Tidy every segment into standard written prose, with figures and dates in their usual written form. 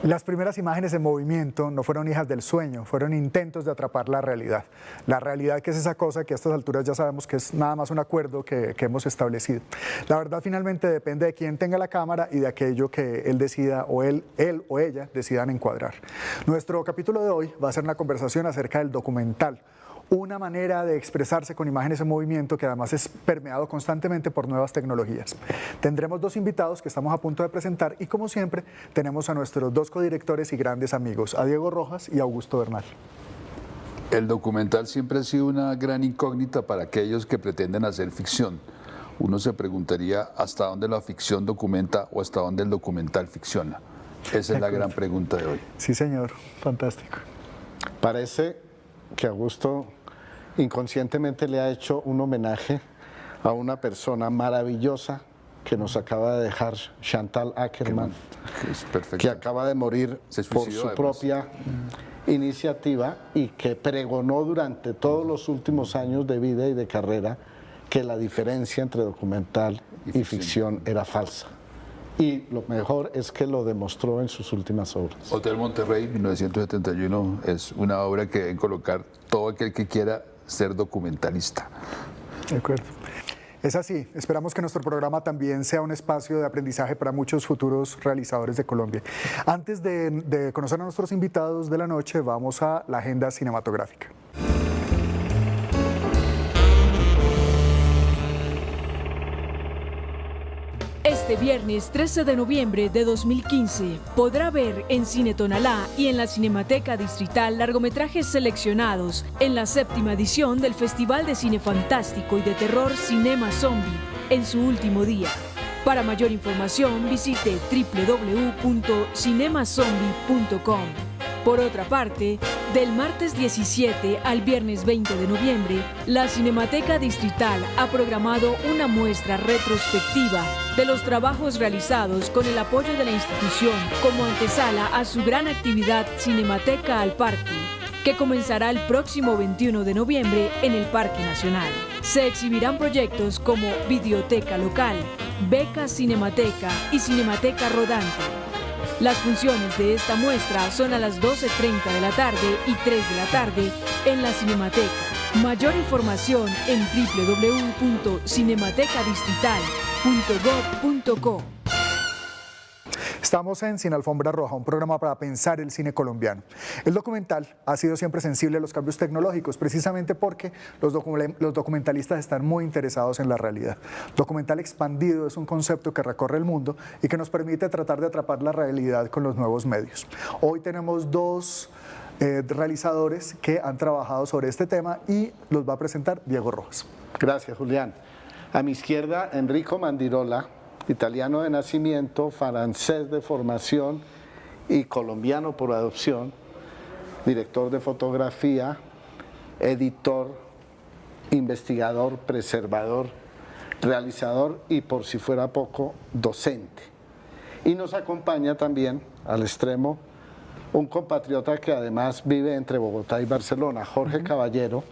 Las primeras imágenes en movimiento no fueron hijas del sueño, fueron intentos de atrapar la realidad. La realidad, que es esa cosa que a estas alturas ya sabemos que es nada más un acuerdo que hemos establecido. La verdad finalmente depende de quién tenga la cámara y de aquello que él decida o él o ella decidan encuadrar. Nuestro capítulo de hoy va a ser una conversación acerca del documental. Una manera de expresarse con imágenes en movimiento que además es permeado constantemente por nuevas tecnologías. Tendremos dos invitados que estamos a punto de presentar y como siempre tenemos a nuestros dos codirectores y grandes amigos, a Diego Rojas y a Augusto Bernal. El documental siempre ha sido una gran incógnita para aquellos que pretenden hacer ficción. Uno se preguntaría hasta dónde la ficción documenta o hasta dónde el documental ficciona. Esa es la gran pregunta de hoy. Sí, señor. Fantástico. Parece que Augusto inconscientemente le ha hecho un homenaje a una persona maravillosa que nos acaba de dejar, Chantal Akerman, que acaba de morir por su propia iniciativa y que pregonó durante todos los últimos años de vida y de carrera que la diferencia entre documental y ficción era falsa. Y lo mejor es que lo demostró en sus últimas obras. Hotel Monterrey, 1971, es una obra que debe colocar todo aquel que quiera ser documentalista. De acuerdo. Es así. Esperamos que nuestro programa también sea un espacio de aprendizaje para muchos futuros realizadores de Colombia. Antes de conocer a nuestros invitados de la noche, vamos a la agenda cinematográfica. Este viernes 13 de noviembre de 2015 podrá ver en Cine Tonalá y en la Cinemateca Distrital largometrajes seleccionados en la 7ª edición del Festival de Cine Fantástico y de Terror Cinema Zombie en su último día. Para mayor información visite www.cinemazombie.com. Por otra parte, del martes 17 al viernes 20 de noviembre, la Cinemateca Distrital ha programado una muestra retrospectiva de los trabajos realizados con el apoyo de la institución como antesala a su gran actividad Cinemateca al Parque, que comenzará el próximo 21 de noviembre en el Parque Nacional. Se exhibirán proyectos como Videoteca Local, Beca Cinemateca y Cinemateca Rodante. Las funciones de esta muestra son a las 12:30 de la tarde y 3 de la tarde en la Cinemateca. Mayor información en www.cinematecadistrital.gov.co. Estamos en Sin Alfombra Roja, un programa para pensar el cine colombiano. El documental ha sido siempre sensible a los cambios tecnológicos, precisamente porque los documentalistas están muy interesados en la realidad. Documental expandido es un concepto que recorre el mundo y que nos permite tratar de atrapar la realidad con los nuevos medios. Hoy tenemos dos realizadores que han trabajado sobre este tema y los va a presentar Diego Rojas. Gracias, Julián. A mi izquierda, Enrico Mandirola, italiano de nacimiento, francés de formación y colombiano por adopción, director de fotografía, editor, investigador, preservador, realizador y, por si fuera poco, docente. Y nos acompaña también al extremo un compatriota que además vive entre Bogotá y Barcelona, Jorge Caballero.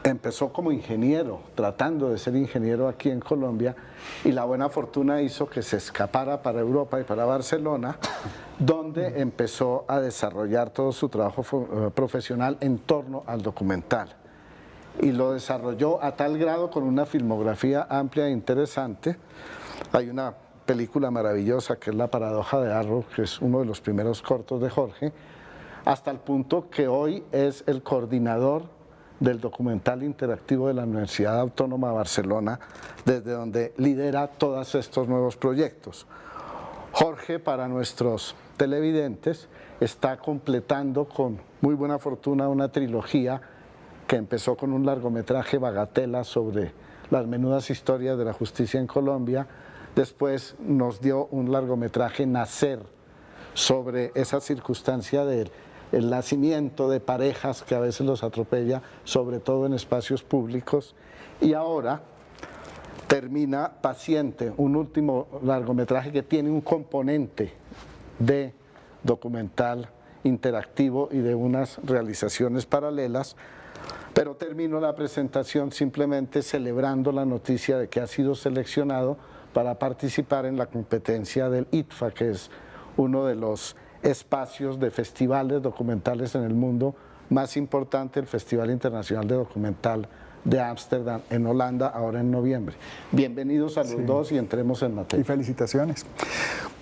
Empezó como ingeniero, tratando de ser ingeniero aquí en Colombia, y la buena fortuna hizo que se escapara para Europa y para Barcelona, donde empezó a desarrollar todo su trabajo profesional en torno al documental. Y lo desarrolló a tal grado con una filmografía amplia e interesante. Hay una película maravillosa que es La Paradoja de Arrow, que es uno de los primeros cortos de Jorge, hasta el punto que hoy es el coordinador del documental interactivo de la Universidad Autónoma de Barcelona, desde donde lidera todos estos nuevos proyectos. Jorge, para nuestros televidentes, está completando con muy buena fortuna una trilogía que empezó con un largometraje Bagatela sobre las menudas historias de la justicia en Colombia. Después nos dio un largometraje Nacer sobre esa circunstancia del el nacimiento de parejas que a veces los atropella, sobre todo en espacios públicos, y ahora termina Paciente, un último largometraje que tiene un componente de documental interactivo y de unas realizaciones paralelas, pero termino la presentación simplemente celebrando la noticia de que ha sido seleccionado para participar en la competencia del ITFA, que es uno de los espacios de festivales documentales en el mundo más importante, el Festival Internacional de Documental de Ámsterdam, en Holanda, ahora en noviembre. Bienvenidos a los dos y entremos en materia. Y felicitaciones.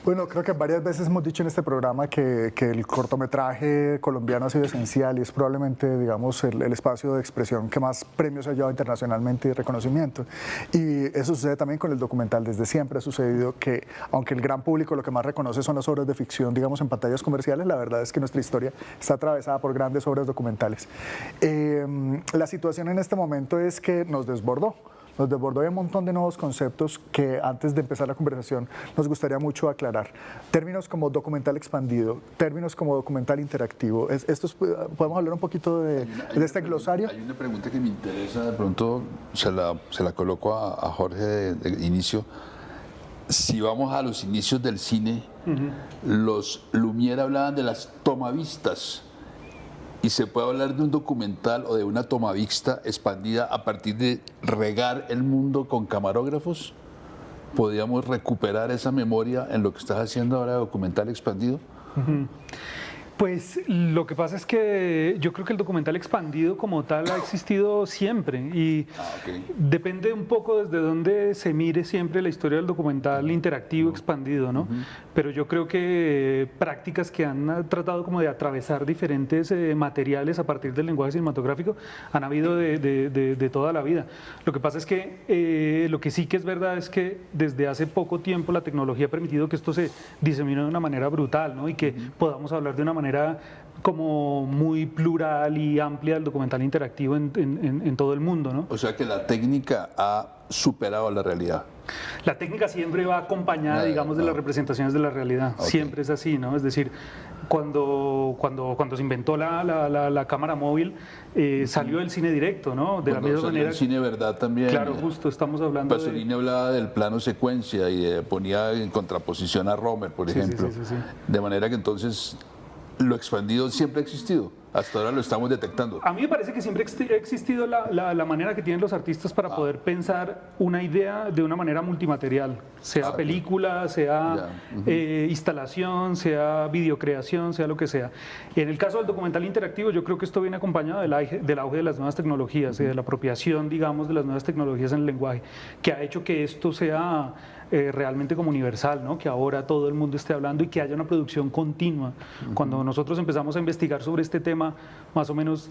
Bueno, creo que varias veces hemos dicho en este programa que el cortometraje colombiano ha sido esencial y es probablemente, digamos, el espacio de expresión que más premios ha llevado internacionalmente y reconocimiento. Y eso sucede también con el documental. Desde siempre ha sucedido que, aunque el gran público lo que más reconoce son las obras de ficción, digamos, en pantallas comerciales, la verdad es que nuestra historia está atravesada por grandes obras documentales. La situación en este momento es que nos desbordó hay un montón de nuevos conceptos que antes de empezar la conversación nos gustaría mucho aclarar. Términos como documental expandido, términos como documental interactivo. ¿Podemos hablar un poquito de este glosario? Hay una pregunta que me interesa, de pronto se la coloco a Jorge de inicio. Si vamos a los inicios del cine, los Lumière hablaban de las tomavistas. ¿Y se puede hablar de un documental o de una tomavista expandida a partir de regar el mundo con camarógrafos? ¿Podríamos recuperar esa memoria en lo que estás haciendo ahora de documental expandido? Pues lo que pasa es que yo creo que el documental expandido como tal ha existido siempre y depende un poco desde dónde se mire siempre la historia del documental interactivo expandido, ¿no? Pero yo creo que prácticas que han tratado como de atravesar diferentes materiales a partir del lenguaje cinematográfico han habido de toda la vida. Lo que pasa es que lo que sí que es verdad es que desde hace poco tiempo la tecnología ha permitido que esto se disemine de una manera brutal, ¿no? Y que podamos hablar de una manera como muy plural y amplia del documental interactivo en todo el mundo, ¿no? O sea que la técnica ha superado la realidad. La técnica siempre va acompañada, digamos, de las representaciones de la realidad. Siempre es así, ¿no? Es decir, cuando se inventó la cámara móvil, salió el cine directo, ¿no? De la misma manera. El cine verdad también. Claro, justo, estamos hablando Pasolini hablaba del plano secuencia y ponía en contraposición a Romer, por ejemplo. Sí. De manera que entonces lo expandido siempre ha existido. Hasta ahora lo estamos detectando. A mí me parece que siempre ha existido la manera que tienen los artistas para poder pensar una idea de una manera multimaterial, sea película, sea instalación, sea videocreación, sea lo que sea. En el caso del documental interactivo, yo creo que esto viene acompañado del auge de las nuevas tecnologías y de la apropiación, digamos, de las nuevas tecnologías en el lenguaje, que ha hecho que esto sea realmente como universal, ¿no? Que ahora todo el mundo esté hablando y que haya una producción continua. Cuando nosotros empezamos a investigar sobre este tema, más o menos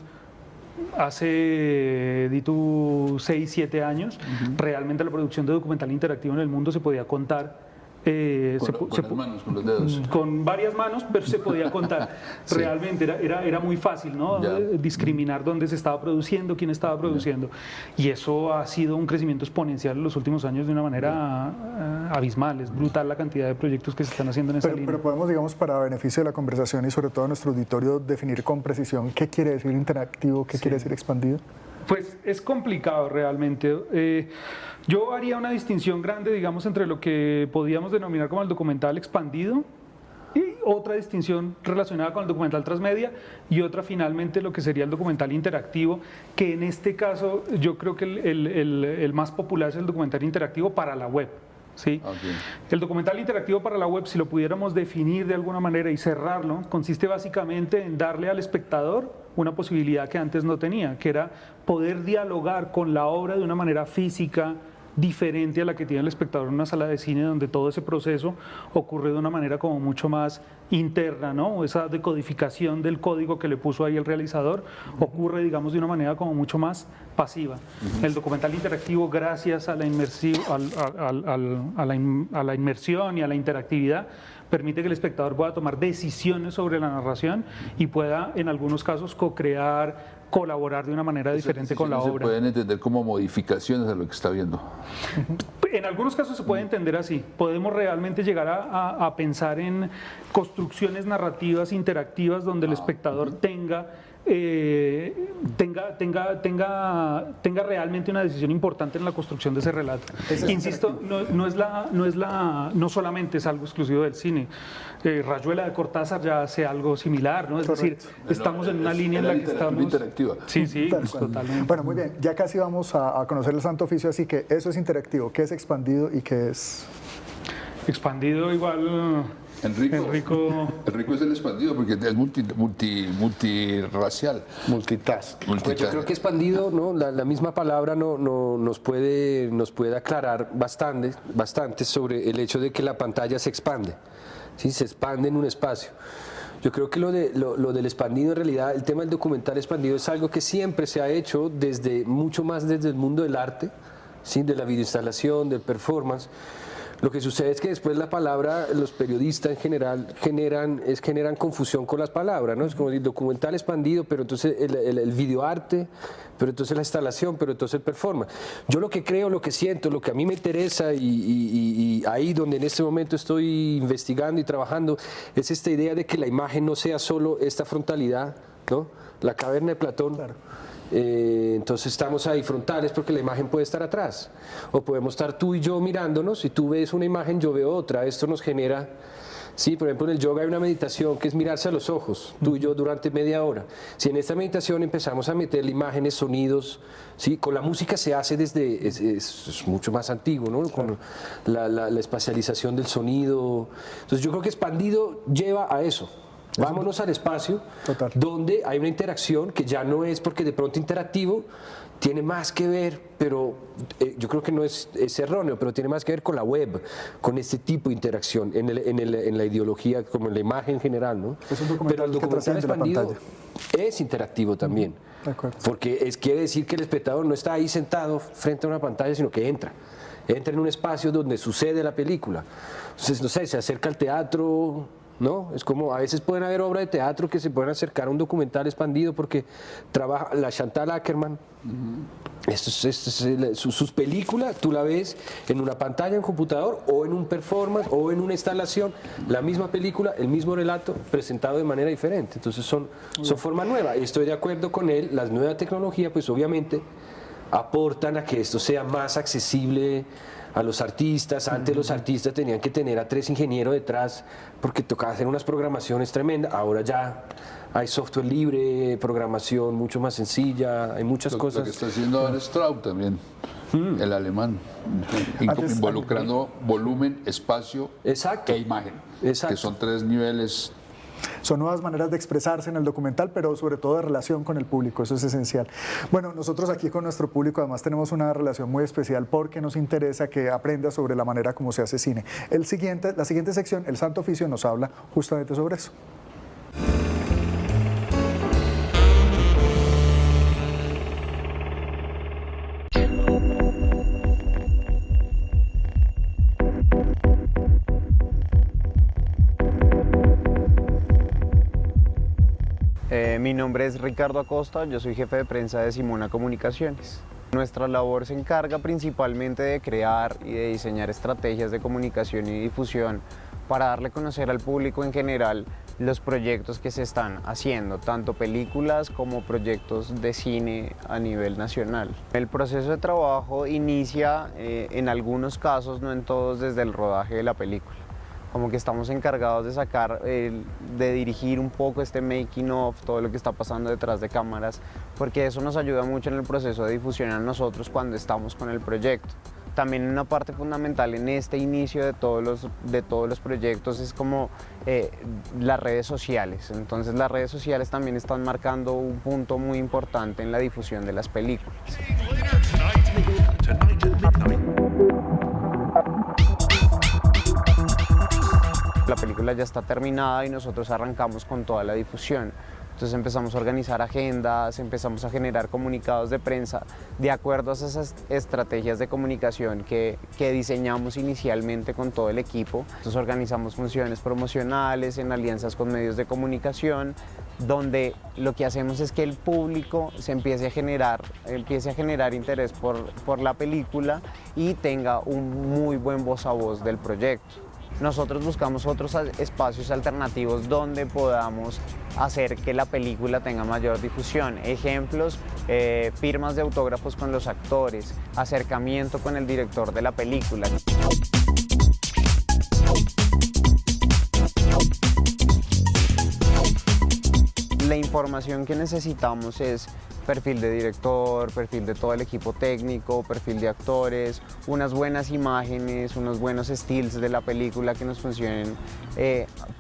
hace 6, 7 años, realmente la producción de documental interactivo en el mundo se podía contar con las manos, con los dedos. Con varias manos, pero se podía contar. Realmente era muy fácil, ¿no? Discriminar dónde se estaba produciendo, quién estaba produciendo. Y eso ha sido un crecimiento exponencial en los últimos años de una manera abismal. Es brutal la cantidad de proyectos que se están haciendo en esa línea. Pero podemos, digamos, para beneficio de la conversación y sobre todo de nuestro auditorio, definir con precisión qué quiere decir interactivo, qué quiere decir expandido. Pues es complicado realmente. Yo haría una distinción grande, digamos, entre lo que podíamos denominar como el documental expandido y otra distinción relacionada con el documental transmedia y otra finalmente lo que sería el documental interactivo, que en este caso yo creo que el más popular es el documental interactivo para la web. ¿Sí? El documental interactivo para la web, si lo pudiéramos definir de alguna manera y cerrarlo, consiste básicamente en darle al espectador una posibilidad que antes no tenía, que era poder dialogar con la obra de una manera física, diferente a la que tiene el espectador en una sala de cine, donde todo ese proceso ocurre de una manera como mucho más interna, ¿no? Esa decodificación del código que le puso ahí el realizador ocurre, digamos, de una manera como mucho más pasiva. El documental interactivo, gracias a la inmersión y a la interactividad, permite que el espectador pueda tomar decisiones sobre la narración y pueda, en algunos casos, co-crear, colaborar de una manera diferente con la obra. Se pueden entender como modificaciones a lo que está viendo. En algunos casos se puede entender así. Podemos realmente llegar a pensar en construcciones narrativas interactivas donde el espectador tenga tenga realmente una decisión importante en la construcción de ese relato. Insisto, no solamente es algo exclusivo del cine. Rayuela de Cortázar ya hace algo similar, ¿no? Es decir, estamos en una línea en la que estamos... interactiva. Sí, Tal cual. totalmente. Bueno, muy bien, ya casi vamos a conocer el Santo Oficio, así que eso es interactivo. ¿Qué es expandido y qué es...? Expandido igual... Enrico es el expandido porque es multirracial. Multitask. Pues yo creo que expandido, ¿no? La misma palabra nos puede aclarar bastante sobre el hecho de que la pantalla se expande, ¿sí? Se expande en un espacio. Yo creo que lo del expandido, en realidad, el tema del documental expandido es algo que siempre se ha hecho mucho más desde el mundo del arte, ¿sí? De la videoinstalación, del performance. Lo que sucede es que después la palabra, los periodistas en general generan confusión con las palabras, ¿no? Es como el documental expandido, pero entonces el videoarte, pero entonces la instalación, pero entonces el performance. Yo lo que creo, lo que siento, lo que a mí me interesa y ahí donde en este momento estoy investigando y trabajando, es esta idea de que la imagen no sea solo esta frontalidad, ¿no? La caverna de Platón. Claro. Entonces estamos ahí frontales porque la imagen puede estar atrás, o podemos estar tú y yo mirándonos y tú ves una imagen, yo veo otra. Esto nos genera, sí, por ejemplo en el yoga hay una meditación que es mirarse a los ojos, tú y yo durante media hora. Si en esta meditación empezamos a meterle imágenes, sonidos, sí, con la música se hace desde, es mucho más antiguo, ¿no? Con la espacialización del sonido. Entonces yo creo que expandido lleva a eso. Vámonos al espacio. Total. Donde hay una interacción que ya no es, porque de pronto interactivo tiene más que ver, pero yo creo que no es erróneo, pero tiene más que ver con la web, con este tipo de interacción en la ideología, como en la imagen general, ¿no? Pero el documental expandido es interactivo también, porque quiere decir que el espectador no está ahí sentado frente a una pantalla, sino que entra en un espacio donde sucede la película. Entonces, no sé, se acerca al teatro, ¿no? Es como a veces pueden haber obras de teatro que se pueden acercar a un documental expandido porque trabaja la Chantal Akerman. Sus películas tú la ves en una pantalla en computador o en un performance o en una instalación, la misma película, el mismo relato presentado de manera diferente. Entonces son formas nuevas y estoy de acuerdo con él. Las nuevas tecnologías pues obviamente aportan a que esto sea más accesible a los artistas. Antes los artistas tenían que tener a 3 ingenieros detrás porque tocaba hacer unas programaciones tremendas. Ahora ya hay software libre, programación mucho más sencilla, hay muchas cosas. Lo que está haciendo ahora Straub también, el alemán, involucrando volumen, espacio e imagen, que son 3 niveles. Son nuevas maneras de expresarse en el documental, pero sobre todo de relación con el público, eso es esencial. Bueno, nosotros aquí con nuestro público además tenemos una relación muy especial porque nos interesa que aprenda sobre la manera como se hace cine. La siguiente sección, El Santo Oficio, nos habla justamente sobre eso. Mi nombre es Ricardo Acosta, yo soy jefe de prensa de Simona Comunicaciones. Nuestra labor se encarga principalmente de crear y de diseñar estrategias de comunicación y difusión para darle a conocer al público en general los proyectos que se están haciendo, tanto películas como proyectos de cine a nivel nacional. El proceso de trabajo inicia en algunos casos, no en todos, desde el rodaje de la película. Como que estamos encargados de sacar, de dirigir un poco este making of, todo lo que está pasando detrás de cámaras, porque eso nos ayuda mucho en el proceso de difusión a nosotros cuando estamos con el proyecto. También una parte fundamental en este inicio de todos los proyectos es como las redes sociales. Entonces las redes sociales también están marcando un punto muy importante en la difusión de las películas. La película ya está terminada y nosotros arrancamos con toda la difusión. Entonces empezamos a organizar agendas, empezamos a generar comunicados de prensa de acuerdo a esas estrategias de comunicación que diseñamos inicialmente con todo el equipo. Entonces organizamos funciones promocionales en alianzas con medios de comunicación, donde lo que hacemos es que el público se empiece a generar interés por la película y tenga un muy buen voz a voz del proyecto. nosotros buscamos otros espacios alternativos donde podamos hacer que la película tenga mayor difusión. Ejemplos, firmas de autógrafos con los actores, acercamiento con el director de la película. La información que necesitamos es perfil de director, perfil de todo el equipo técnico, perfil de actores, unas buenas imágenes, unos buenos stills de la película que nos funcionen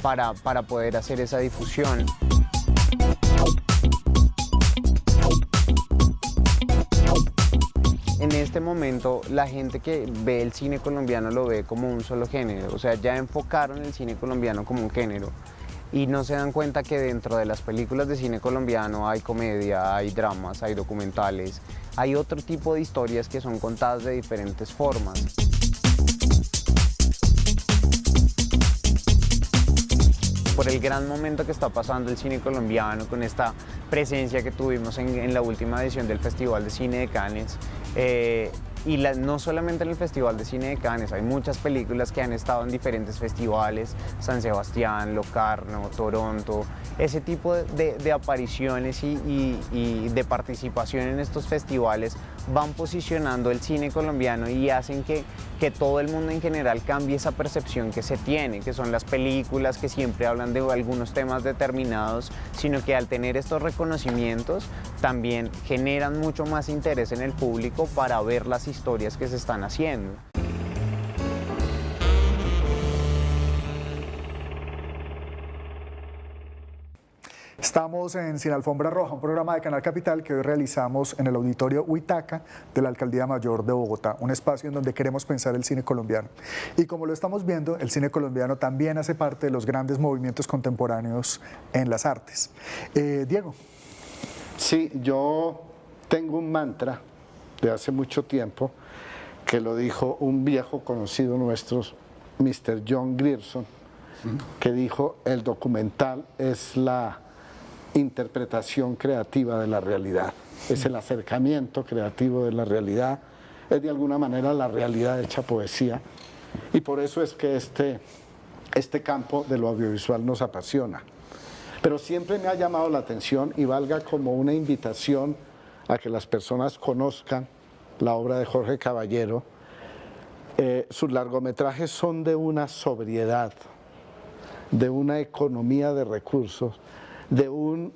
para poder hacer esa difusión. En este momento la gente que ve el cine colombiano lo ve como un solo género, o sea, ya enfocaron el cine colombiano como un género. Y no se dan cuenta que dentro de las películas de cine colombiano hay comedia, hay dramas, hay documentales, hay otro tipo de historias que son contadas de diferentes formas. Por el gran momento que está pasando el cine colombiano, con esta presencia que tuvimos en la última edición del Festival de Cine de Cannes, no solamente en el Festival de Cine de Cannes, hay muchas películas que han estado en diferentes festivales, San Sebastián, Locarno, Toronto, ese tipo de apariciones y de participación en estos festivales van posicionando el cine colombiano y hacen que todo el mundo en general cambie esa percepción que se tiene, que son las películas que siempre hablan de algunos temas determinados, sino que al tener estos reconocimientos también generan mucho más interés en el público para ver las historias que se están haciendo. Estamos en Sin Alfombra Roja, un programa de Canal Capital que hoy realizamos en el Auditorio Huitaca de la Alcaldía Mayor de Bogotá, un espacio en donde queremos pensar el cine colombiano. Y como lo estamos viendo, el cine colombiano también hace parte de los grandes movimientos contemporáneos en las artes. Diego. Sí, yo tengo un mantra de hace mucho tiempo que lo dijo un viejo conocido nuestro, Mr. John Grierson, que dijo: el documental es la interpretación creativa de la realidad, es el acercamiento creativo de la realidad, es de alguna manera la realidad hecha poesía, y por eso es que este campo de lo audiovisual nos apasiona. Pero siempre me ha llamado la atención, y valga como una invitación a que las personas conozcan la obra de Jorge Caballero, sus largometrajes son de una sobriedad, de una economía de recursos, de un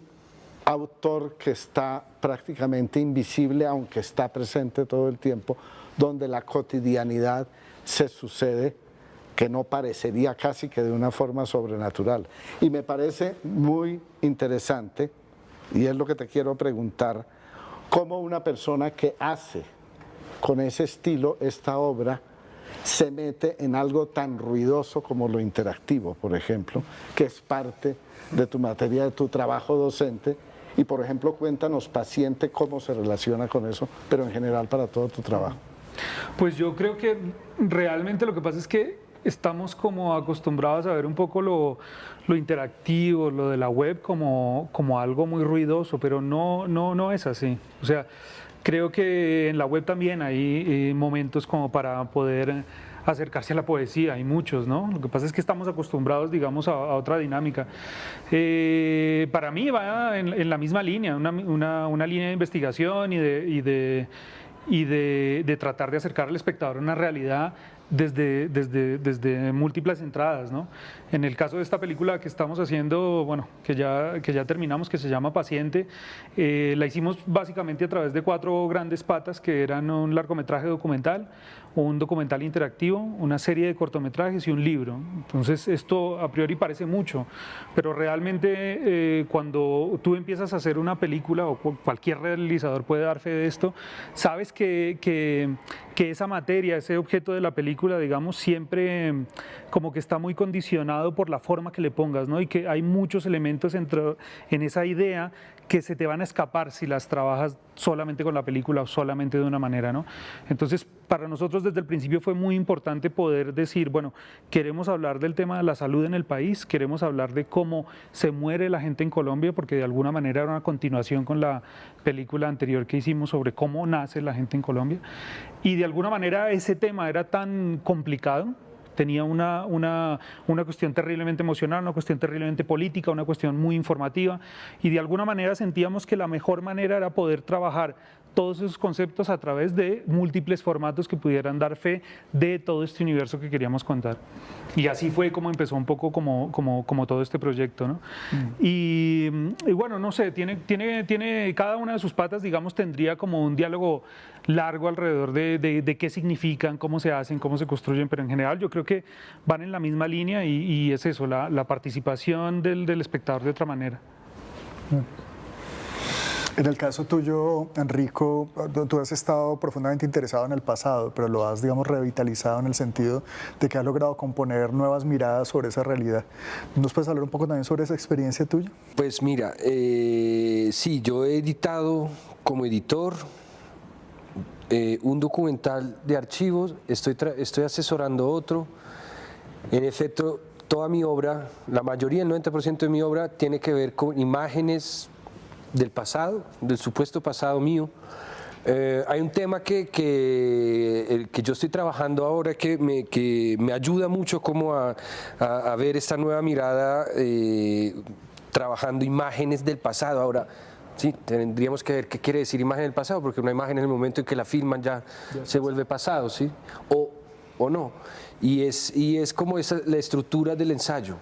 autor que está prácticamente invisible, aunque está presente todo el tiempo, donde la cotidianidad se sucede, que no parecería casi que de una forma sobrenatural. Y me parece muy interesante, y es lo que te quiero preguntar, cómo una persona que hace con ese estilo esta obra se mete en algo tan ruidoso como lo interactivo, por ejemplo, que es parte de tu materia, de tu trabajo docente. Y, por ejemplo, cuéntanos, Paciente, cómo se relaciona con eso, pero en general para todo tu trabajo. Pues yo creo que realmente lo que pasa es que estamos como acostumbrados a ver un poco lo interactivo, lo de la web como algo muy ruidoso, pero no es así. O sea, creo que en la web también hay momentos como para poder acercarse a la poesía, hay muchos, ¿no? Lo que pasa es que estamos acostumbrados, digamos, a otra dinámica. Para mí va en la misma línea, una línea de investigación y de tratar de acercar al espectador a una realidad desde múltiples entradas, ¿no? En el caso de esta película que estamos haciendo, bueno, que ya terminamos, que se llama Paciente, la hicimos básicamente a través de 4 grandes patas, que eran un largometraje documental, un documental interactivo, una serie de cortometrajes y un libro. Entonces esto a priori parece mucho, pero realmente cuando tú empiezas a hacer una película, o cualquier realizador puede dar fe de esto, sabes que esa materia, ese objeto de la película, digamos, siempre como que está muy condicionado por la forma que le pongas, ¿no? Y que hay muchos elementos en esa idea que se te van a escapar si las trabajas solamente con la película o solamente de una manera, ¿no? Entonces, para nosotros desde el principio fue muy importante poder decir, bueno, queremos hablar del tema de la salud en el país, queremos hablar de cómo se muere la gente en Colombia, porque de alguna manera era una continuación con la película anterior que hicimos sobre cómo nace la gente en Colombia, y de alguna manera ese tema era tan complicado tenía una cuestión terriblemente emocional, una cuestión terriblemente política, una cuestión muy informativa, y de alguna manera sentíamos que la mejor manera era poder trabajar todos esos conceptos a través de múltiples formatos que pudieran dar fe de todo este universo que queríamos contar. Y así fue como empezó un poco como todo este proyecto, ¿no? Y bueno, no sé, tiene cada una de sus patas, digamos, tendría como un diálogo largo alrededor de qué significan, cómo se hacen, cómo se construyen, pero en general yo creo que van en la misma línea y es eso, la participación del espectador de otra manera. En el caso tuyo, Enrico, tú has estado profundamente interesado en el pasado, pero lo has, digamos, revitalizado en el sentido de que has logrado componer nuevas miradas sobre esa realidad. ¿Nos puedes hablar un poco también sobre esa experiencia tuya? Pues mira, sí, yo he editado como editor un documental de archivos, estoy asesorando otro. En efecto, toda mi obra, la mayoría, el 90% de mi obra, tiene que ver con imágenes del pasado, del supuesto pasado mío. Hay un tema que yo estoy trabajando ahora que me ayuda mucho como a ver esta nueva mirada, trabajando imágenes del pasado. Ahora, sí, tendríamos que ver qué quiere decir imagen del pasado, porque una imagen en el momento en que la filman ya se vuelve pasado, ¿sí? O no. Y es como la estructura del ensayo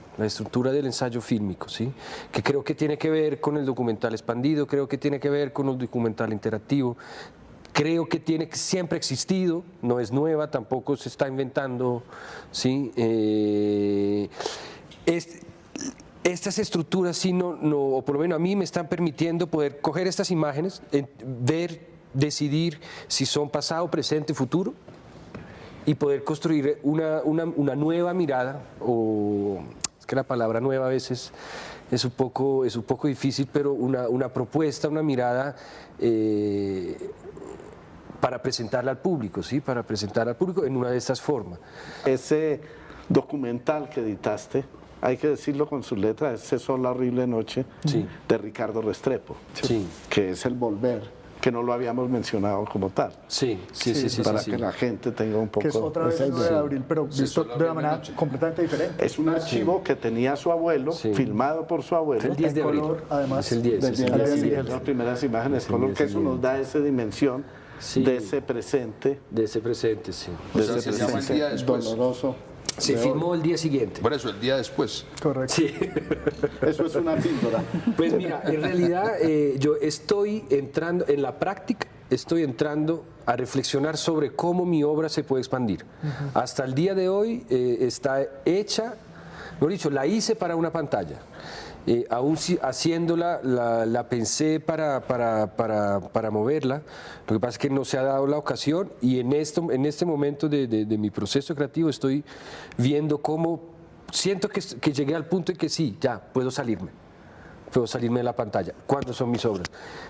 fílmico, ¿sí? Que creo que tiene que ver con el documental expandido, creo que tiene que ver con el documental interactivo, creo que siempre ha existido, no es nueva, tampoco se está inventando, ¿sí? Estas estructuras sí o por lo menos a mí me están permitiendo poder coger estas imágenes, ver, decidir si son pasado, presente, futuro, y poder construir una nueva mirada, o es que la palabra nueva a veces es un poco difícil, pero una propuesta, una mirada para presentarla al público, ¿sí? Para presentarla al público en una de estas formas. Ese documental que editaste, hay que decirlo con sus letras, ese Sol, la horrible noche, Sí. de Ricardo Restrepo, Sí. que es el volver, que no lo habíamos mencionado como tal. Sí, Para sí. que la gente tenga un poco Que es otra vez esa el 9 de idea. abril, pero visto de una manera completamente diferente. Es un archivo que tenía su abuelo, Sí. filmado por su abuelo. El 10 de en abril. color, además, Es el 10. Del es el día 10 de de abril. abril, las primeras imágenes Es el color, 10 que de eso abril. nos da esa dimensión Sí. de ese presente, De ese presente, sí. O sea, de se ese llama el día después. doloroso. Se de hoy. filmó el día siguiente. Por eso, el día después. correcto. Sí. Eso es una píldora. Pues mira, en realidad yo estoy entrando en la práctica, estoy entrando a reflexionar sobre cómo mi obra se puede expandir. Hasta el día de hoy está hecha, mejor dicho, la hice para una pantalla. Aún haciéndola, la pensé para moverla. Lo que pasa es que no se ha dado la ocasión y en este momento de mi proceso creativo estoy viendo cómo siento que llegué al punto en que sí, ya puedo salirme de la pantalla. ¿Cuándo son mis obras?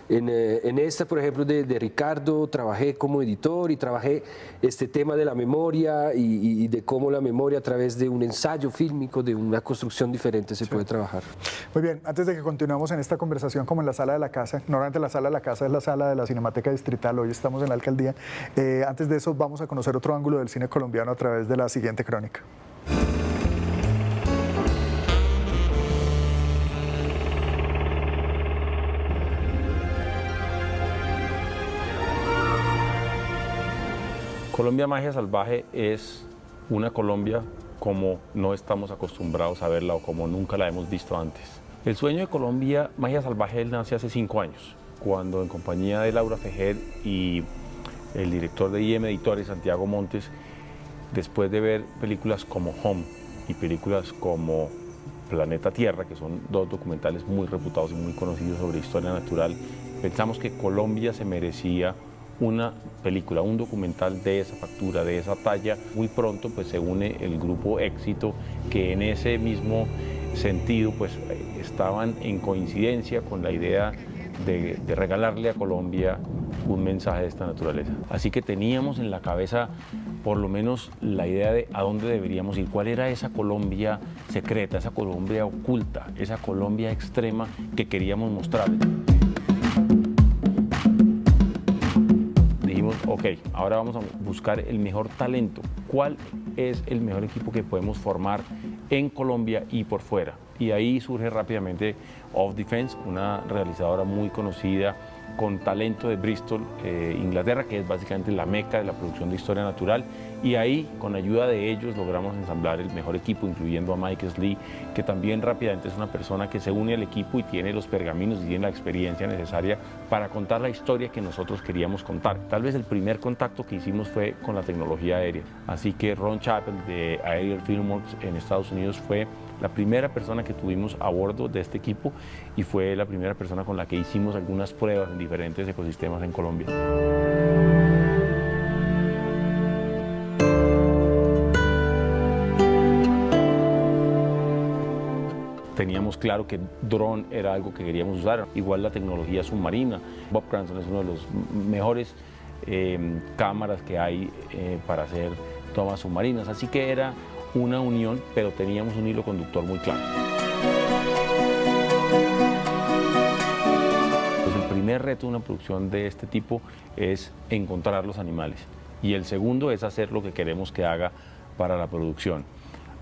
En esta, por ejemplo, de Ricardo, trabajé como editor y trabajé este tema de la memoria y de cómo la memoria a través de un ensayo fílmico, de una construcción diferente se puede trabajar. Muy bien, antes de que continuemos en esta conversación como en la sala de la casa, normalmente la sala de la casa es la sala de la Cinemateca Distrital, hoy estamos en la alcaldía, antes de eso vamos a conocer otro ángulo del cine colombiano a través de la siguiente crónica. Colombia Magia Salvaje es una Colombia como no estamos acostumbrados a verla o como nunca la hemos visto antes. El sueño de Colombia Magia Salvaje nace hace 5 años, cuando en compañía de Laura Fejer y el director de IM Editores, Santiago Montes, después de ver películas como Home y películas como Planeta Tierra, que son 2 documentales muy reputados y muy conocidos sobre historia natural, pensamos que Colombia se merecía una película, un documental de esa factura, de esa talla. Muy pronto pues se une el grupo Éxito, que en ese mismo sentido pues estaban en coincidencia con la idea de regalarle a Colombia un mensaje de esta naturaleza. Así que teníamos en la cabeza por lo menos la idea de a dónde deberíamos ir, cuál era esa Colombia secreta, esa Colombia oculta, esa Colombia extrema que queríamos mostrar. Ok, ahora vamos a buscar el mejor talento. ¿Cuál es el mejor equipo que podemos formar en Colombia y por fuera. Y ahí surge rápidamente Off Defense, una realizadora muy conocida con talento de Bristol, Inglaterra, que es básicamente la meca de la producción de historia natural. Y ahí, con ayuda de ellos, logramos ensamblar el mejor equipo, incluyendo a Mike Slee, que también rápidamente es una persona que se une al equipo y tiene los pergaminos y tiene la experiencia necesaria para contar la historia que nosotros queríamos contar. Tal vez el primer contacto que hicimos fue con la tecnología aérea. Así que Ron Chappell de Aerial Filmworks en Estados Unidos fue la primera persona que tuvimos a bordo de este equipo y fue la primera persona con la que hicimos algunas pruebas en diferentes ecosistemas en Colombia. Teníamos claro que dron era algo que queríamos usar, igual la tecnología submarina. Bob Cranston es uno de los mejores cámaras que hay para hacer tomas submarinas, así que era una unión, pero teníamos un hilo conductor muy claro. Pues el primer reto de una producción de este tipo es encontrar los animales y el segundo es hacer lo que queremos que haga para la producción.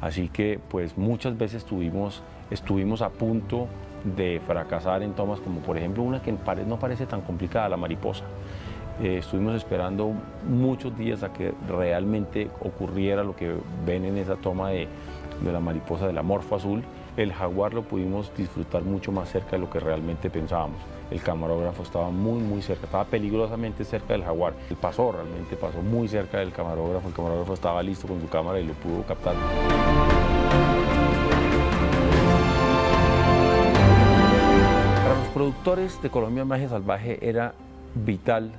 Así que pues muchas veces estuvimos a punto de fracasar en tomas como por ejemplo una que no parece tan complicada, la mariposa. Estuvimos esperando muchos días a que realmente ocurriera lo que ven en esa toma de la mariposa, de la morfo azul. El jaguar lo pudimos disfrutar mucho más cerca de lo que realmente pensábamos. El camarógrafo estaba muy cerca, estaba peligrosamente cerca del jaguar. Él realmente pasó muy cerca del camarógrafo. El camarógrafo estaba listo con su cámara y lo pudo captar. Para los productores de Colombia Magia Salvaje era vital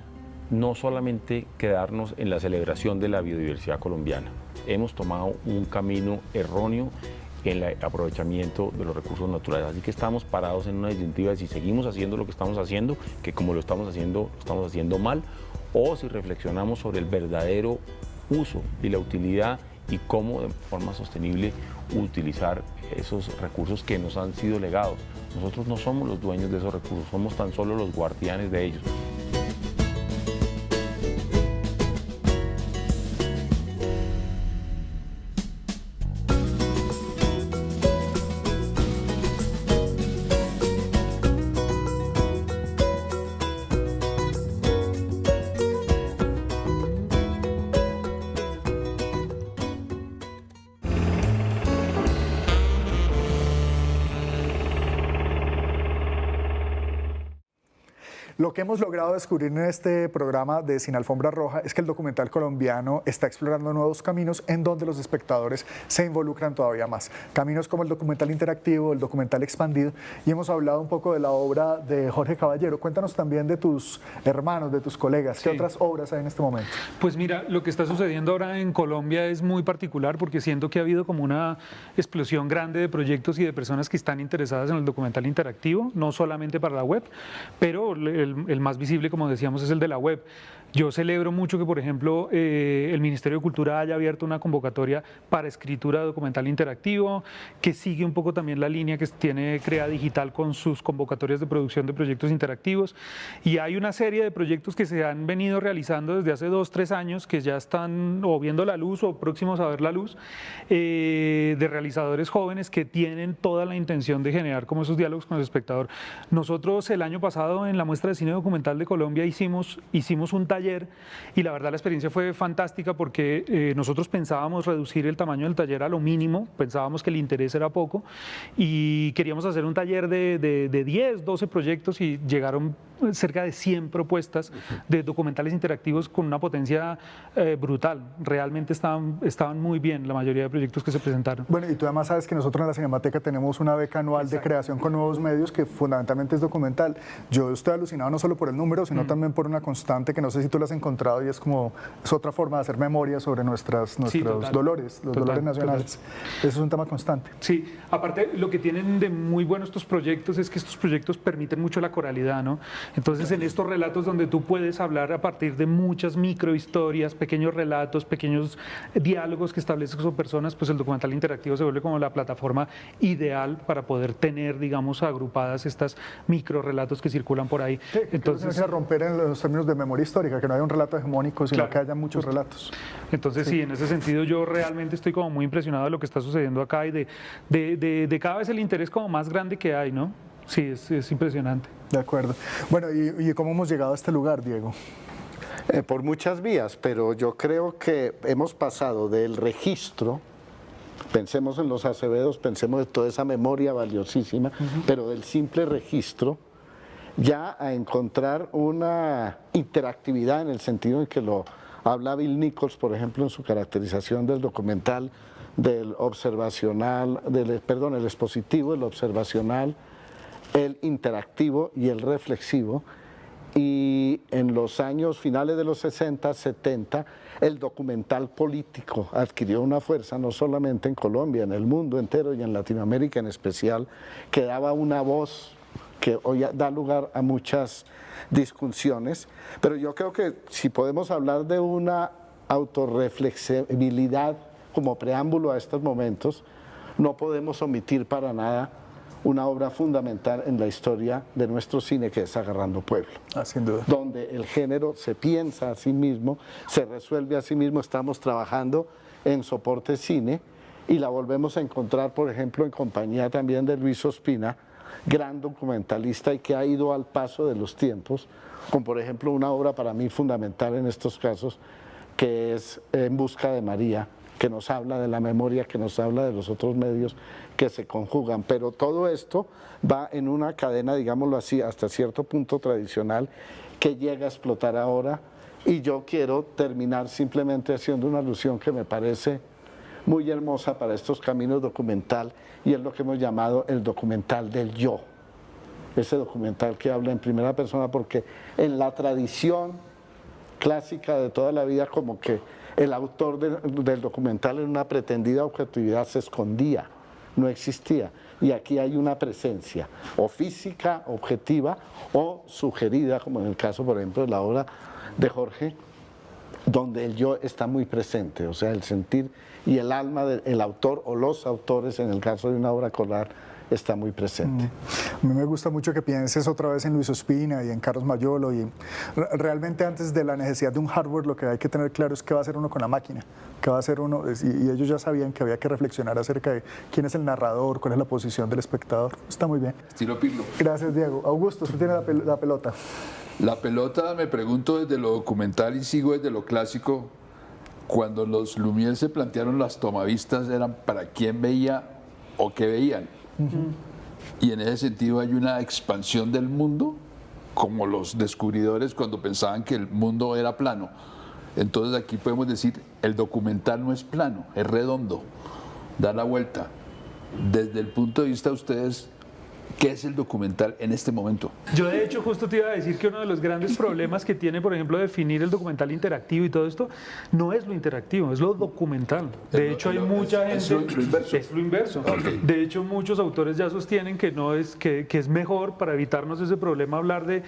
no solamente quedarnos en la celebración de la biodiversidad colombiana. Hemos tomado un camino erróneo en el aprovechamiento de los recursos naturales. Así que estamos parados en una disyuntiva de si seguimos haciendo lo que estamos haciendo, que como lo estamos haciendo mal, o si reflexionamos sobre el verdadero uso y la utilidad y cómo de forma sostenible utilizar esos recursos que nos han sido legados. Nosotros no somos los dueños de esos recursos, somos tan solo los guardianes de ellos. Lo que hemos logrado descubrir en este programa de Sin Alfombra Roja es que el documental colombiano está explorando nuevos caminos en donde los espectadores se involucran todavía más. Caminos como el documental interactivo, el documental expandido, y hemos hablado un poco de la obra de Jorge Caballero. Cuéntanos también de tus hermanos, de tus colegas. ¿Qué otras obras hay en este momento? Pues mira, lo que está sucediendo ahora en Colombia es muy particular porque siento que ha habido como una explosión grande de proyectos y de personas que están interesadas en el documental interactivo, no solamente para la web, pero el más visible, como decíamos, es el de la web. Yo celebro mucho que, por ejemplo, el Ministerio de Cultura haya abierto una convocatoria para escritura de documental interactivo, que sigue un poco también la línea que tiene Crea Digital con sus convocatorias de producción de proyectos interactivos. Y hay una serie de proyectos que se han venido realizando desde hace 2-3 años, que ya están o viendo la luz o próximos a ver la luz, de realizadores jóvenes que tienen toda la intención de generar como esos diálogos con el espectador. Nosotros el año pasado en la muestra de cine documental de Colombia hicimos un taller y la verdad la experiencia fue fantástica porque nosotros pensábamos reducir el tamaño del taller a lo mínimo, pensábamos que el interés era poco y queríamos hacer un taller de 10, 12 proyectos y llegaron cerca de 100 propuestas de documentales interactivos con una potencia brutal. Realmente estaban muy bien la mayoría de proyectos que se presentaron. Bueno, y tú además sabes que nosotros en la Cinemateca tenemos una beca anual de creación con nuevos medios que fundamentalmente es documental. Yo estoy alucinado no solo por el número, sino también por una constante que no sé si tú la has encontrado y es otra forma de hacer memoria sobre nuestros dolores, los dolores nacionales. Eso es un tema constante. Sí, aparte lo que tienen de muy bueno estos proyectos es que estos proyectos permiten mucho la coralidad, ¿no? Entonces en estos relatos donde tú puedes hablar a partir de muchas microhistorias, pequeños relatos, pequeños diálogos que estableces con personas, pues el documental interactivo se vuelve como la plataforma ideal para poder tener, digamos, agrupadas estas microrelatos que circulan por ahí. Sí, entonces romper en los términos de memoria histórica, hegemónica, que no haya un relato hegemónico, sino Claro, que haya muchos relatos. Entonces sí, en ese sentido yo realmente estoy como muy impresionado de lo que está sucediendo acá y de cada vez el interés como más grande que hay, ¿no? Sí, es impresionante. De acuerdo. Bueno, ¿y cómo hemos llegado a este lugar, Diego? Por muchas vías, pero yo creo que hemos pasado del registro, pensemos en los Acevedos, pensemos en toda esa memoria valiosísima, pero del simple registro, ya a encontrar una interactividad en el sentido en que lo habla Bill Nichols, por ejemplo, en su caracterización del documental, del observacional, el expositivo, el observacional, el interactivo y el reflexivo. Y en los años finales de los 60, 70, el documental político adquirió una fuerza no solamente en Colombia, en el mundo entero y en Latinoamérica en especial, que daba una voz que hoy da lugar a muchas discusiones, pero yo creo que si podemos hablar de una autorreflexibilidad como preámbulo a estos momentos, no podemos omitir para nada una obra fundamental en la historia de nuestro cine, que es Agarrando Pueblo. Sin duda. Donde el género se piensa a sí mismo, se resuelve a sí mismo. Estamos trabajando en soporte cine y la volvemos a encontrar, por ejemplo, en compañía también de Luis Ospina, gran documentalista y que ha ido al paso de los tiempos, con por ejemplo una obra para mí fundamental en estos casos, que es En busca de María, que nos habla de la memoria, que nos habla de los otros medios que se conjugan. Pero todo esto va en una cadena, digámoslo así, hasta cierto punto tradicional, que llega a explotar ahora. Y yo quiero terminar simplemente haciendo una alusión que me parece muy hermosa para estos caminos documental, y es lo que hemos llamado el documental del yo. Ese documental que habla en primera persona, porque en la tradición clásica de toda la vida, como que el autor del documental en una pretendida objetividad se escondía, no existía. Y aquí hay una presencia, o física, objetiva, o sugerida, como en el caso, por ejemplo, de la obra de Jorge, donde el yo está muy presente, o sea, el sentir y el alma del autor o los autores, en el caso de una obra coral, está muy presente. A mí me gusta mucho que pienses otra vez en Luis Ospina y en Carlos Mayolo, y realmente antes de la necesidad de un hardware, lo que hay que tener claro es qué va a hacer uno con la máquina, qué va a hacer uno, y ellos ya sabían que había que reflexionar acerca de quién es el narrador, cuál es la posición del espectador. Está muy bien. Estilo Pirlo. Gracias, Diego. Augusto, usted tiene la pelota. La pelota, me pregunto desde lo documental y sigo desde lo clásico. Cuando los Lumière se plantearon las tomavistas, eran para quién veía o qué veían. Y en ese sentido hay una expansión del mundo, como los descubridores cuando pensaban que el mundo era plano. Entonces aquí podemos decir, el documental no es plano, es redondo, da la vuelta. Desde el punto de vista de ustedes, ¿qué es el documental en este momento? Yo de hecho justo te iba a decir que uno de los grandes problemas que tiene, por ejemplo, definir el documental interactivo y todo esto, no es lo interactivo, es lo documental. De hecho hay mucha gente... ¿Es lo inverso? Es lo inverso. Okay. De hecho muchos autores ya sostienen que no es, que es mejor, para evitarnos ese problema, hablar de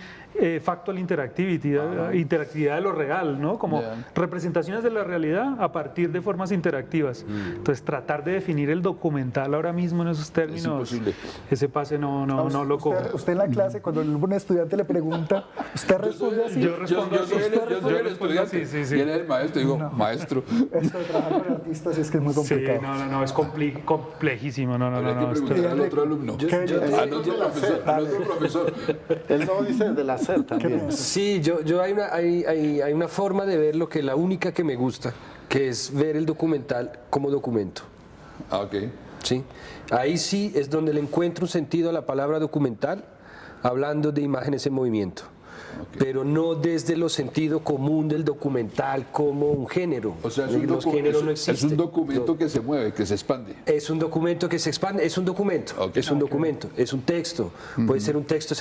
factual interactivity, interactividad de lo real, ¿no? Como representaciones de la realidad a partir de formas interactivas. Entonces tratar de definir el documental ahora mismo en esos términos, es imposible. Ese pase no lo cojo. Usted en la clase, cuando un estudiante le pregunta, ¿usted responde así? Yo respondo así. Yo el estudiante. Sí. Y él es el maestro, digo, maestro. Esto de trabajar con artistas es que es muy complicado. Sí, no, es complejísimo. Habría que preguntar al otro alumno, al otro profesor. Él no dice del hacer también. Sí, yo hay una forma de ver lo que la única que me gusta, que es ver el documental como documento. Ah, ok. ¿Sí? Ahí sí es donde le encuentro un sentido a la palabra documental, hablando de imágenes en movimiento. Pero no desde lo sentido común del documental como un género. O sea, los géneros no existen. es un documento que se mueve, que se expande. Es un documento que se expande, es un documento, es un documento, es un texto. Puede ser un texto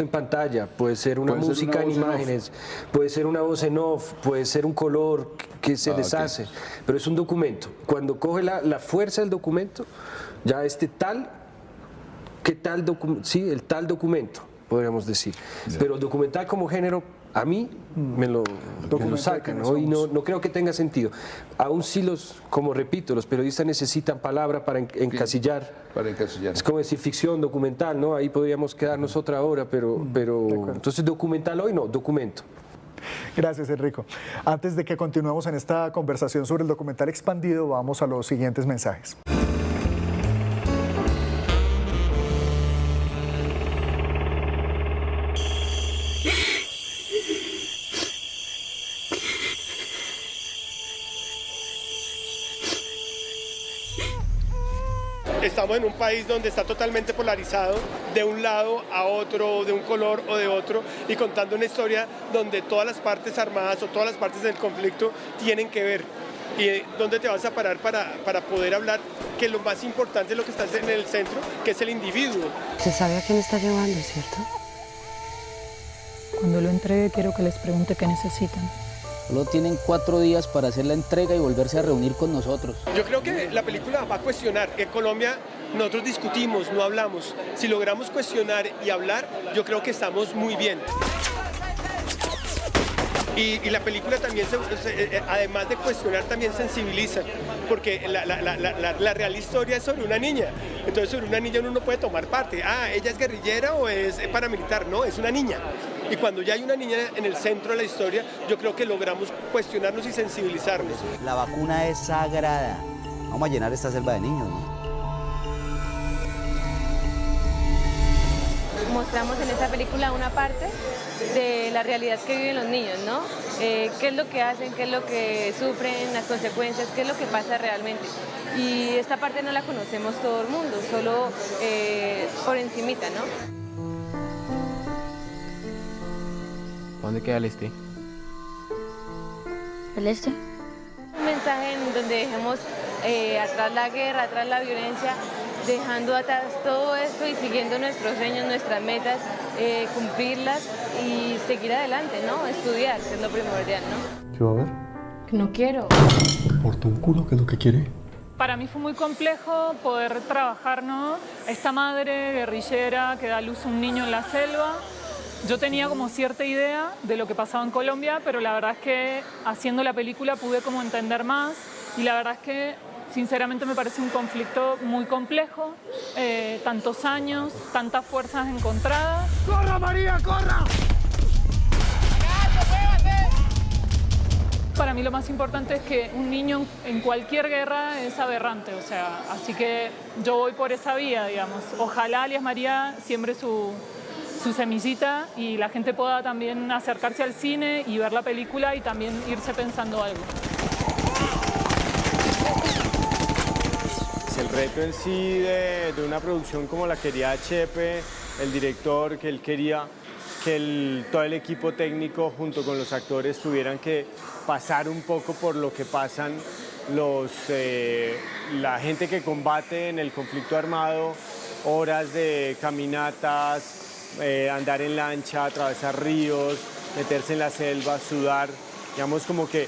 en pantalla, puede ser una música en imágenes, puede ser una voz en off, puede ser un color que se deshace, pero es un documento. Cuando coge la fuerza del documento, ya el tal documento, podríamos decir. Pero el documental como género, a mí me lo sacan, ¿no? Y no creo que tenga sentido. Aún sí como repito, los periodistas necesitan palabra para encasillar. Para encasillar. Es como decir ficción, documental, ¿no? Ahí podríamos quedarnos otra hora, pero entonces documental hoy no, documento. Gracias, Enrico. Antes de que continuemos en esta conversación sobre el documental expandido, vamos a los siguientes mensajes. Estamos en un país donde está totalmente polarizado, de un lado a otro, de un color o de otro, y contando una historia donde todas las partes armadas o todas las partes del conflicto tienen que ver. ¿Y dónde te vas a parar para poder hablar? Que lo más importante es lo que está en el centro, que es el individuo. ¿Se sabe a quién está llevando, cierto? Cuando lo entregue, quiero que les pregunte qué necesitan. Solo tienen 4 días para hacer la entrega y volverse a reunir con nosotros. Yo creo que la película va a cuestionar. En Colombia nosotros discutimos, no hablamos. Si logramos cuestionar y hablar, yo creo que estamos muy bien. Y la película también, además de cuestionar, también sensibiliza, porque la real historia es sobre una niña. Entonces sobre una niña uno no puede tomar parte. ¿Ella es guerrillera o es paramilitar? No, es una niña. Y cuando ya hay una niña en el centro de la historia, yo creo que logramos cuestionarnos y sensibilizarnos. La vacuna es sagrada. Vamos a llenar esta selva de niños, ¿no? Mostramos en esta película una parte de la realidad que viven los niños, ¿no? Qué es lo que hacen, qué es lo que sufren, las consecuencias, qué es lo que pasa realmente. Y esta parte no la conocemos todo el mundo, solo por encimita, ¿no? ¿Dónde queda el este? ¿El este? Un mensaje en donde dejemos atrás la guerra, atrás la violencia, dejando atrás todo esto y siguiendo nuestros sueños, nuestras metas, cumplirlas y seguir adelante, ¿no? Estudiar, que es lo primordial, ¿no? ¿Qué va a ver? No quiero. ¿Me importa un culo qué es lo que quiere? Para mí fue muy complejo poder trabajar, ¿no? Esta madre guerrillera que da a luz a un niño en la selva. Yo tenía como cierta idea de lo que pasaba en Colombia, pero la verdad es que haciendo la película pude como entender más y la verdad es que sinceramente me parece un conflicto muy complejo, tantos años, tantas fuerzas encontradas. ¡Corra, María, corra! Para mí lo más importante es que un niño en cualquier guerra es aberrante, o sea, así que yo voy por esa vía, digamos. Ojalá Alias María siembre su semillita y la gente pueda también acercarse al cine y ver la película y también irse pensando algo. El reto en sí de una producción como la quería Chepe, el director, que él quería que todo el equipo técnico junto con los actores tuvieran que pasar un poco por lo que pasan la gente que combate en el conflicto armado, horas de caminatas, andar en lancha, atravesar ríos, meterse en la selva, sudar, digamos como que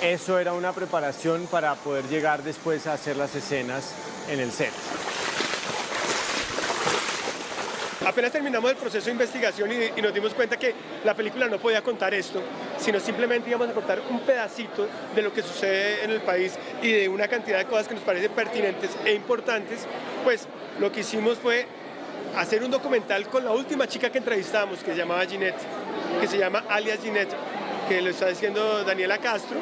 eso era una preparación para poder llegar después a hacer las escenas en el set. Apenas terminamos el proceso de investigación y nos dimos cuenta que la película no podía contar esto, sino simplemente íbamos a contar un pedacito de lo que sucede en el país y de una cantidad de cosas que nos parecen pertinentes e importantes. Pues lo que hicimos fue hacer un documental con la última chica que entrevistamos, que se llamaba Ginette, que se llama Alias Ginette, que lo está diciendo Daniela Castro.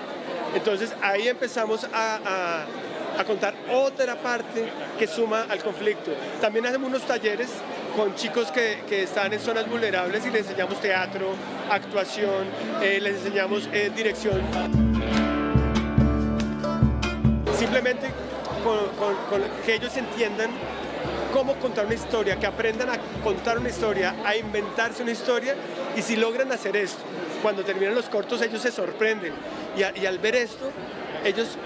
Entonces ahí empezamos a contar otra parte que suma al conflicto. También hacemos unos talleres con chicos que están en zonas vulnerables y les enseñamos teatro, actuación, les enseñamos dirección. Simplemente con que ellos entiendan cómo contar una historia, que aprendan a contar una historia, a inventarse una historia, y si logran hacer esto, cuando terminan los cortos ellos se sorprenden y al ver esto ellos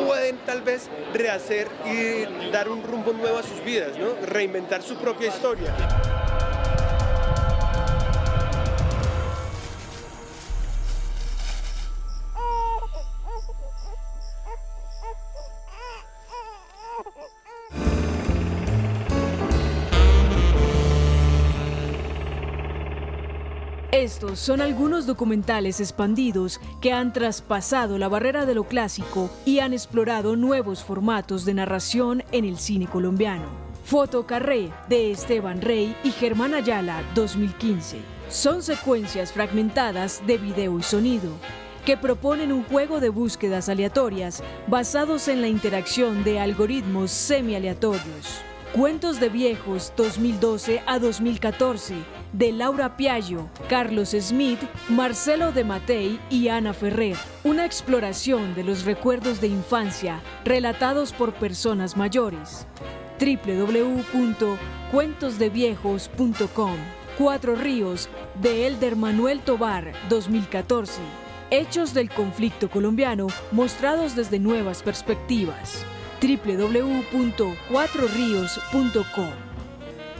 pueden tal vez rehacer y dar un rumbo nuevo a sus vidas, ¿no? Reinventar su propia historia. Estos son algunos documentales expandidos que han traspasado la barrera de lo clásico y han explorado nuevos formatos de narración en el cine colombiano. Fotocarré de Esteban Rey y Germán Ayala, 2015. Son secuencias fragmentadas de video y sonido que proponen un juego de búsquedas aleatorias basados en la interacción de algoritmos semi-aleatorios. Cuentos de viejos 2012 a 2014 de Laura Piaggio, Carlos Smith, Marcelo de Matei y Ana Ferrer. Una exploración de los recuerdos de infancia relatados por personas mayores. www.cuentosdeviejos.com. Cuatro Ríos de Elder Manuel Tobar, 2014. Hechos del conflicto colombiano mostrados desde nuevas perspectivas. www.cuatrorios.com.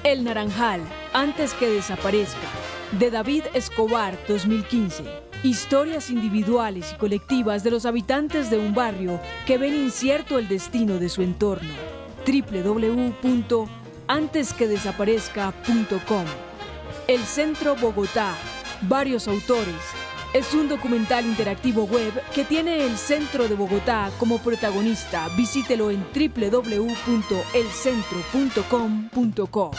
El Naranjal, antes que desaparezca, de David Escobar, 2015. Historias individuales y colectivas de los habitantes de un barrio que ven incierto el destino de su entorno. www.antesquedesaparezca.com. El Centro Bogotá, varios autores. Es un documental interactivo web que tiene el Centro de Bogotá como protagonista. Visítelo en www.elcentro.com.co.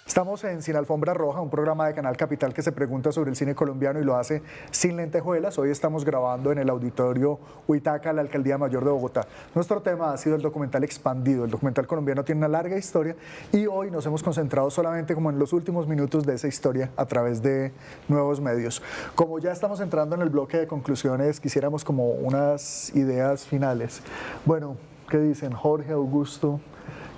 Estamos en Sin Alfombra Roja, un programa de Canal Capital que se pregunta sobre el cine colombiano y lo hace sin lentejuelas. Hoy estamos grabando en el Auditorio Huitaca, la Alcaldía Mayor de Bogotá. Nuestro tema ha sido el documental Expandido. El documental colombiano tiene una larga historia y hoy nos hemos concentrado solamente como en los últimos minutos de esa historia a través de nuevos medios. Como ya estamos entrando en el bloque de conclusiones, quisiéramos como unas ideas finales. Bueno, ¿qué dicen Jorge, Augusto?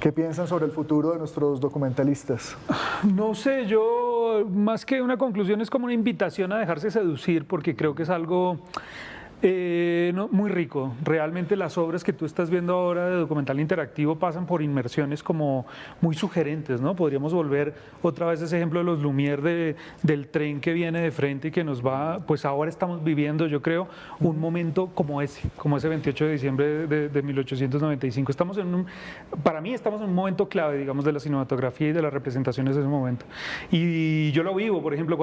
¿Qué piensan sobre el futuro de nuestros documentalistas? No sé, yo más que una conclusión es como una invitación a dejarse seducir, porque creo que es algo muy rico. Realmente las obras que tú estás viendo ahora de documental interactivo pasan por inmersiones como muy sugerentes, ¿no? Podríamos volver otra vez a ese ejemplo de los Lumière del tren que viene de frente y que nos va, pues ahora estamos viviendo, yo creo, un momento como ese 28 de diciembre de 1895. Estamos para mí estamos en un momento clave, digamos, de la cinematografía y de las representaciones de ese momento. Y yo lo vivo, por ejemplo,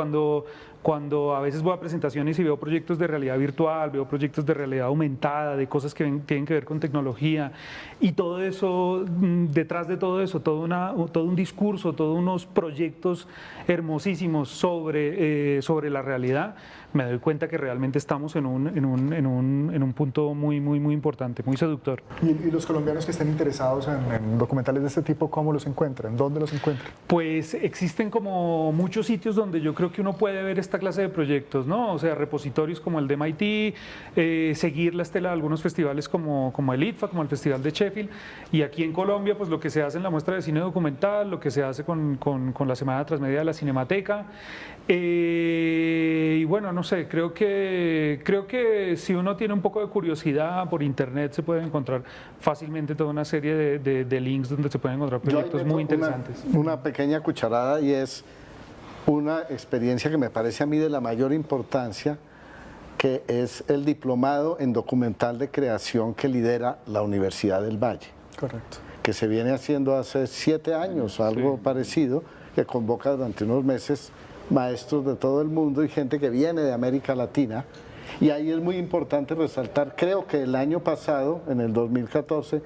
cuando a veces voy a presentaciones y veo proyectos de realidad virtual, veo proyectos de realidad aumentada, de cosas que tienen que ver con tecnología y todo eso, detrás de todo eso, todo un discurso, todos unos proyectos hermosísimos sobre la realidad, me doy cuenta que realmente estamos en un punto muy importante, muy seductor. ¿Y los colombianos que estén interesados en documentales de este tipo, cómo los encuentran? ¿Dónde los encuentran? Pues existen como muchos sitios donde yo creo que uno puede ver esta clase de proyectos, ¿no? O sea, repositorios como el de MIT, seguir la estela de algunos festivales como el ITFA, como el Festival de Sheffield, y aquí en Colombia, pues lo que se hace en la muestra de cine documental, lo que se hace con la Semana Transmedia de la Cinemateca, y bueno, no sé, creo que si uno tiene un poco de curiosidad por internet se puede encontrar fácilmente toda una serie de links donde se pueden encontrar proyectos muy interesantes. Una pequeña cucharada, y es una experiencia que me parece a mí de la mayor importancia, que es el diplomado en documental de creación que lidera la Universidad del Valle. Correcto. Que se viene haciendo hace 7 años o algo parecido, que convoca durante unos meses maestros de todo el mundo y gente que viene de América Latina. Y ahí es muy importante resaltar, creo que el año pasado, en el 2014,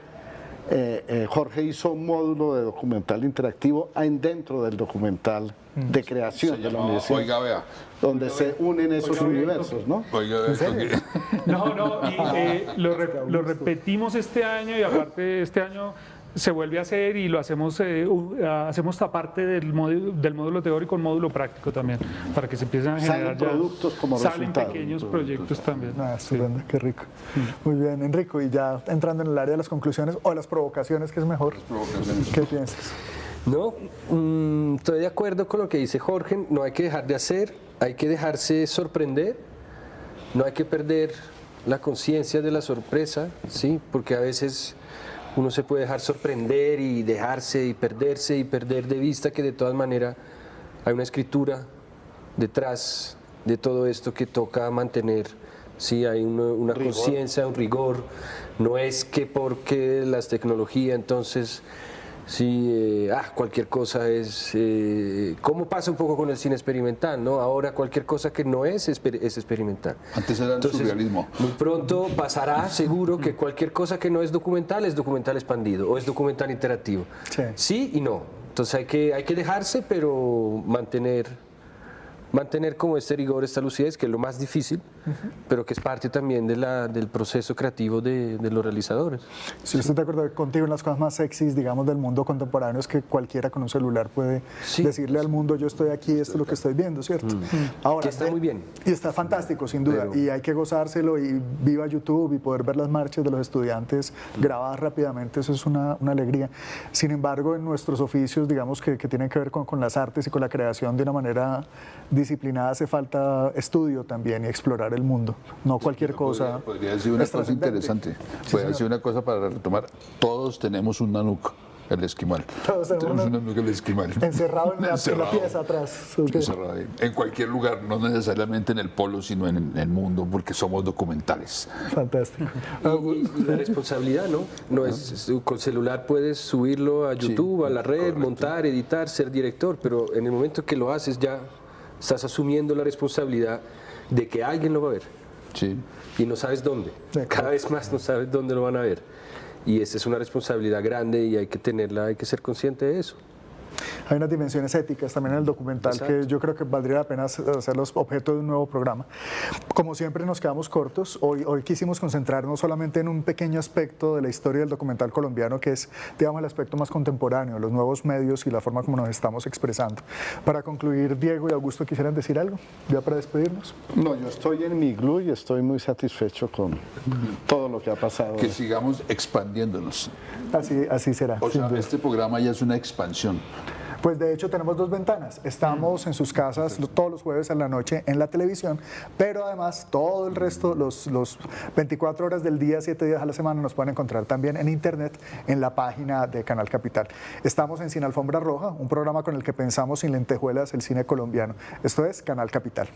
Jorge hizo un módulo de documental interactivo dentro del documental de creación de la universidad. Oiga, vea. Donde se unen esos universos, ¿no? Oiga, vea. No, y lo repetimos este año, y aparte este año se vuelve a hacer y lo hacemos aparte del módulo teórico, un módulo práctico también, para que se empiecen a generar productos como salen resultado. Pequeños proyectos también. Estupendo, sí. Qué rico. Muy bien, Enrico, y ya entrando en el área de las conclusiones o las provocaciones, ¿qué es mejor? ¿Qué piensas? No, estoy de acuerdo con lo que dice Jorge, no hay que dejar de hacer, hay que dejarse sorprender, no hay que perder la conciencia de la sorpresa, ¿sí? Porque a veces uno se puede dejar sorprender y dejarse y perder de vista que de todas maneras hay una escritura detrás de todo esto que toca mantener. Sí, hay una conciencia, un rigor. No es que porque las tecnologías entonces Sí, cualquier cosa es... ¿Cómo pasa un poco con el cine experimental, no? Ahora cualquier cosa que no es experimental. Antes era el surrealismo. Muy pronto pasará seguro que cualquier cosa que no es documental expandido o es documental interactivo. Sí y no. Entonces hay que dejarse, pero mantener como este rigor, esta lucidez, que es lo más difícil, pero que es parte también del proceso creativo de los realizadores. Sí, estoy de acuerdo contigo. En las cosas más sexys, digamos, del mundo contemporáneo es que cualquiera con un celular puede decirle al mundo, yo estoy aquí, esto es lo que estoy viendo, ¿cierto? Ahora, que está muy bien. Y está fantástico, sin duda, y hay que gozárselo, y viva YouTube y poder ver las marchas de los estudiantes grabadas rápidamente, eso es una alegría. Sin embargo, en nuestros oficios, digamos, que tienen que ver con las artes y con la creación de una manera disciplinada, hace falta estudio también y explorar el mundo, no cualquier cosa. Podría decir una cosa interesante, podría decir una cosa para retomar, todos tenemos un Nanuc, el esquimal. Todos tenemos un Nanuc, el esquimal. Encerrado en la pieza atrás. Encerrado ahí. En cualquier lugar, no necesariamente en el polo, sino en el mundo, porque somos documentales. Fantástico. Y la responsabilidad, ¿no? No es, con celular puedes subirlo a YouTube, a la red, montar, editar, ser director, pero en el momento que lo haces ya estás asumiendo la responsabilidad de que alguien lo va a ver. Sí. Y no sabes dónde. Cada vez más no sabes dónde lo van a ver. Y esa es una responsabilidad grande y hay que tenerla, hay que ser consciente de eso. Hay unas dimensiones éticas también en el documental que yo creo que valdría la pena hacerlos objeto de un nuevo programa. Como siempre nos quedamos cortos, hoy quisimos concentrarnos solamente en un pequeño aspecto de la historia del documental colombiano, que es, digamos, el aspecto más contemporáneo, los nuevos medios y la forma como nos estamos expresando. Para concluir, Diego y Augusto, ¿quisieran decir algo ya para despedirnos? No, yo estoy en mi iglú y estoy muy satisfecho con todo lo que ha pasado. Que sigamos expandiéndonos. Así será. O sea, este programa ya es una expansión. Pues de hecho tenemos dos ventanas. Estamos en sus casas todos los jueves en la noche en la televisión, pero además todo el resto, los 24 horas del día, 7 días a la semana, nos pueden encontrar también en internet en la página de Canal Capital. Estamos en Sin Alfombra Roja, un programa con el que pensamos sin lentejuelas el cine colombiano. Esto es Canal Capital.